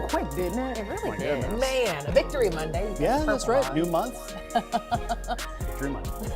so quick, didn't it? It really My did. goodness. Man, a victory Monday. Yeah, that's Purple right. on. New month. Dream month.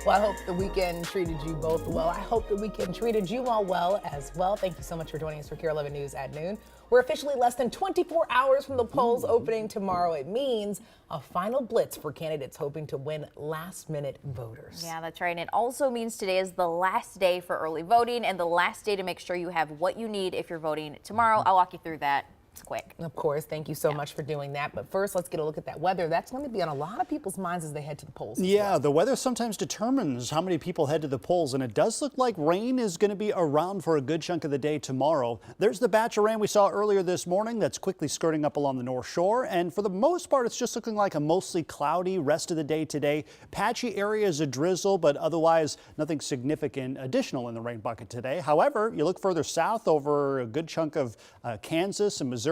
Well, I hope the weekend treated you both well. I hope the weekend treated you all well as well. Thank you so much for joining us for KARE 11 News at noon. We're officially less than 24 hours from the polls opening tomorrow. It means a final blitz for candidates hoping to win last-minute voters. Yeah, that's right. And it also means today is the last day for early voting and the last day to make sure you have what you need if you're voting tomorrow. I'll walk you through that. It's quick. Of course, thank you so much for doing that. But first, let's get a look at that weather. That's going to be on a lot of people's minds as they head to the polls. Yeah, the weather sometimes determines how many people head to the polls, and it does look like rain is going to be around for a good chunk of the day tomorrow. There's the batch of rain we saw earlier this morning that's quickly skirting up along the North Shore, and for the most part, it's just looking like a mostly cloudy rest of the day today. Patchy areas of drizzle, but otherwise nothing significant additional in the rain bucket today. However, you look further south over a good chunk of Kansas and Missouri,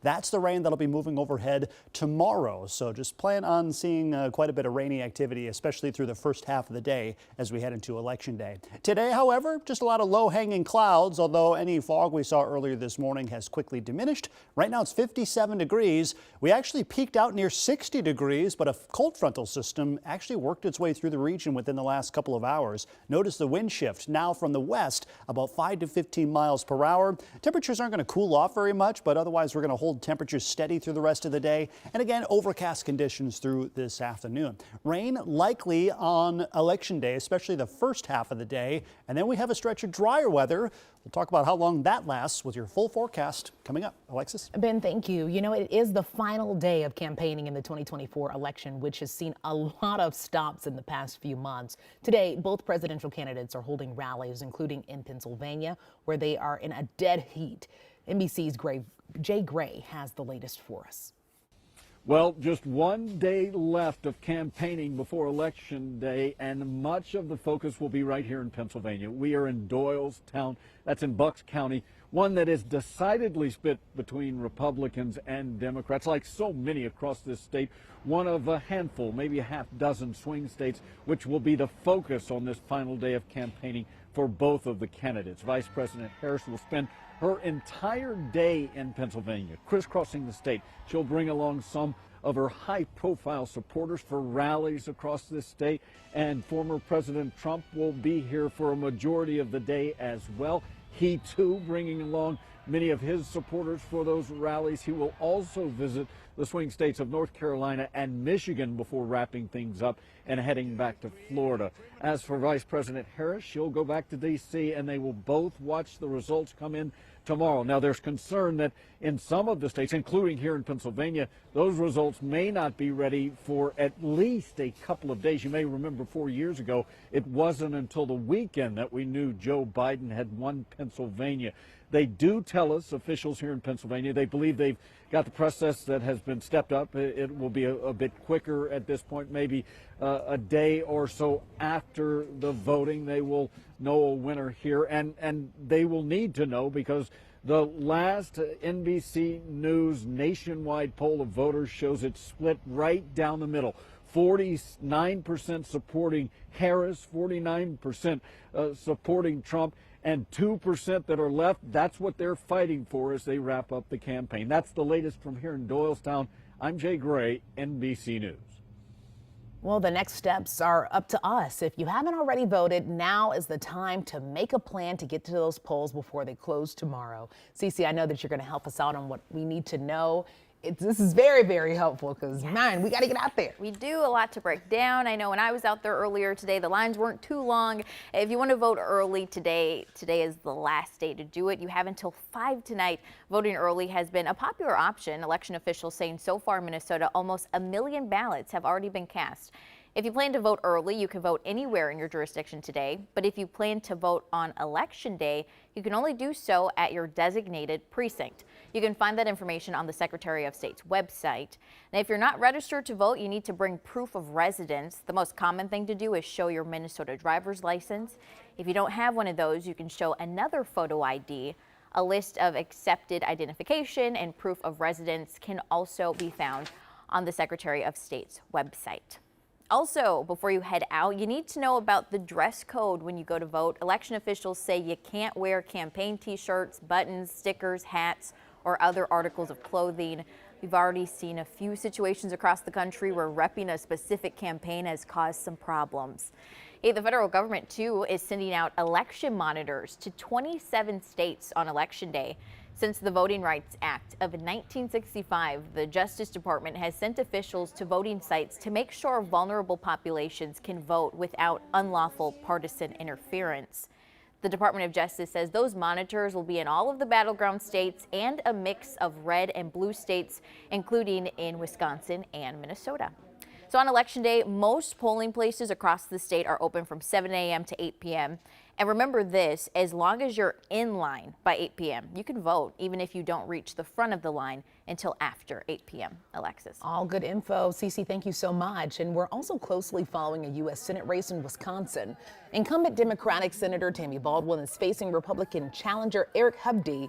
that's the rain that'll be moving overhead tomorrow. So just plan on seeing quite a bit of rainy activity, especially through the first half of the day as we head into Election Day. Today, however, just a lot of low-hanging clouds, although any fog we saw earlier this morning has quickly diminished. Right now it's 57 degrees. We actually peaked out near 60 degrees, but a cold frontal system actually worked its way through the region within the last couple of hours. Notice the wind shift now from the west about 5 to 15 miles per hour. Temperatures aren't going to cool off very much, but otherwise we're going to hold temperatures steady through the rest of the day. And again, overcast conditions through this afternoon. Rain likely on Election Day, especially the first half of the day. And then we have a stretch of drier weather. We'll talk about how long that lasts with your full forecast coming up. Alexis? Ben, thank you. You know, it is the final day of campaigning in the 2024 election, which has seen a lot of stops in the past few months. Today, both presidential candidates are holding rallies, including in Pennsylvania, where they are in a dead heat. NBC's Jay Gray has the latest for us. Well, just one day left of campaigning before Election Day, and much of the focus will be right here in Pennsylvania. We are in Doylestown, that's in Bucks County, one that is decidedly split between Republicans and Democrats, like so many across this state. One of a handful, maybe a half dozen swing states, which will be the focus on this final day of campaigning for both of the candidates. Vice President Harris will spend her entire day in Pennsylvania, crisscrossing the state. She'll bring along some of her high-profile supporters for rallies across this state, and former President Trump will be here for a majority of the day as well. He, too, bringing along many of his supporters for those rallies. He will also visit the swing states of North Carolina and Michigan before wrapping things up and heading back to Florida. As for Vice President Harris, she'll go back to D.C. and they will both watch the results come in tomorrow. Now, there's concern that in some of the states, including here in Pennsylvania, those results may not be ready for at least a couple of days. You may remember 4 years ago, it wasn't until the weekend that we knew Joe Biden had won Pennsylvania. They do tell us, officials here in Pennsylvania, they believe they've got the process that has been stepped up. It will be a bit quicker at this point, maybe a day or so after the voting. They will know a winner here, and they will need to know because the last NBC News nationwide poll of voters shows it split right down the middle. 49% supporting Harris, 49% supporting Trump, and 2% that are left. That's what they're fighting for as they wrap up the campaign. That's the latest from here in Doylestown. I'm Jay Gray, NBC News. Well, the next steps are up to us. If you haven't already voted, now is the time to make a plan to get to those polls before they close tomorrow. Cece, I know that you're going to help us out on what we need to know. This is very, very helpful because, man, we got to get out there. We do a lot to break down. I know when I was out there earlier today, the lines weren't too long. If you want to vote early today is the last day to do it. You have until 5 tonight. Voting early has been a popular option. Election officials saying so far in Minnesota, almost 1 million ballots have already been cast. If you plan to vote early, you can vote anywhere in your jurisdiction today. But if you plan to vote on Election Day, you can only do so at your designated precinct. You can find that information on the Secretary of State's website. Now, if you're not registered to vote, you need to bring proof of residence. The most common thing to do is show your Minnesota driver's license. If you don't have one of those, you can show another photo ID. A list of accepted identification and proof of residence can also be found on the Secretary of State's website. Also, before you head out, you need to know about the dress code when you go to vote. Election officials say you can't wear campaign t-shirts, buttons, stickers, hats, or other articles of clothing. We've already seen a few situations across the country where repping a specific campaign has caused some problems. The federal government, too, is sending out election monitors to 27 states on Election Day. Since the Voting Rights Act of 1965, the Justice Department has sent officials to voting sites to make sure vulnerable populations can vote without unlawful partisan interference. The Department of Justice says those monitors will be in all of the battleground states and a mix of red and blue states, including in Wisconsin and Minnesota. So on Election Day, most polling places across the state are open from 7 a.m. to 8 p.m. And remember this, as long as you're in line by 8 p.m., you can vote even if you don't reach the front of the line until after 8 p.m. Alexis. All good info. Cece, thank you so much. And we're also closely following a U.S. Senate race in Wisconsin. Incumbent Democratic Senator Tammy Baldwin is facing Republican challenger Eric Hovde.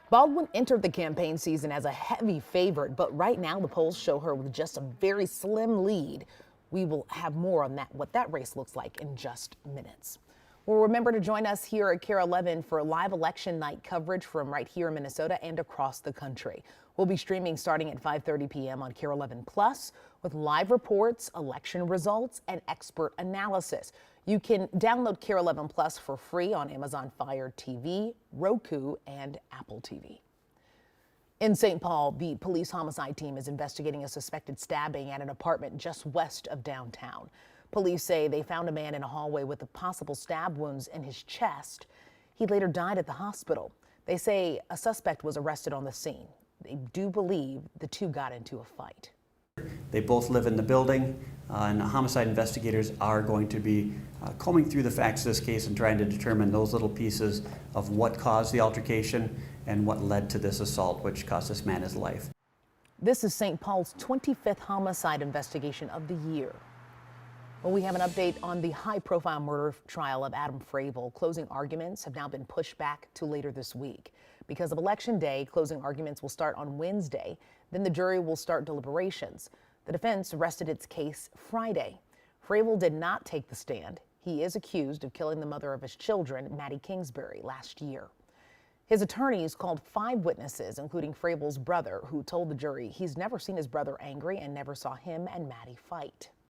Baldwin entered the campaign season as a heavy favorite, but right now the polls show her with just a very slim lead. We will have more on that, what that race looks like, in just minutes. Well, remember to join us here at KARE 11 for live election night coverage from right here in Minnesota and across the country. We'll be streaming starting at 5:30 p.m. on KARE 11 Plus with live reports, election results, and expert analysis. You can download KARE 11 Plus for free on Amazon Fire TV, Roku, and Apple TV. In St. Paul, the police homicide team is investigating a suspected stabbing at an apartment just west of downtown. Police say they found a man in a hallway with possible stab wounds in his chest. He later died at the hospital. They say a suspect was arrested on the scene. They do believe the two got into a fight. They both live in the building, and homicide investigators are going to be combing through the facts of this case and trying to determine those little pieces of what caused the altercation and what led to this assault, which cost this man his life. This is St. Paul's 25th homicide investigation of the year. Well, we have an update on the high-profile murder trial of Adam Fravel. Closing arguments have now been pushed back to later this week. Because of Election Day, closing arguments will start on Wednesday. Then the jury will start deliberations. The defense rested its case Friday. Fravel did not take the stand. He is accused of killing the mother of his children, Maddie Kingsbury, last year. His attorneys called 5 witnesses, including Fravel's brother, who told the jury he's never seen his brother angry and never saw him and Maddie fight.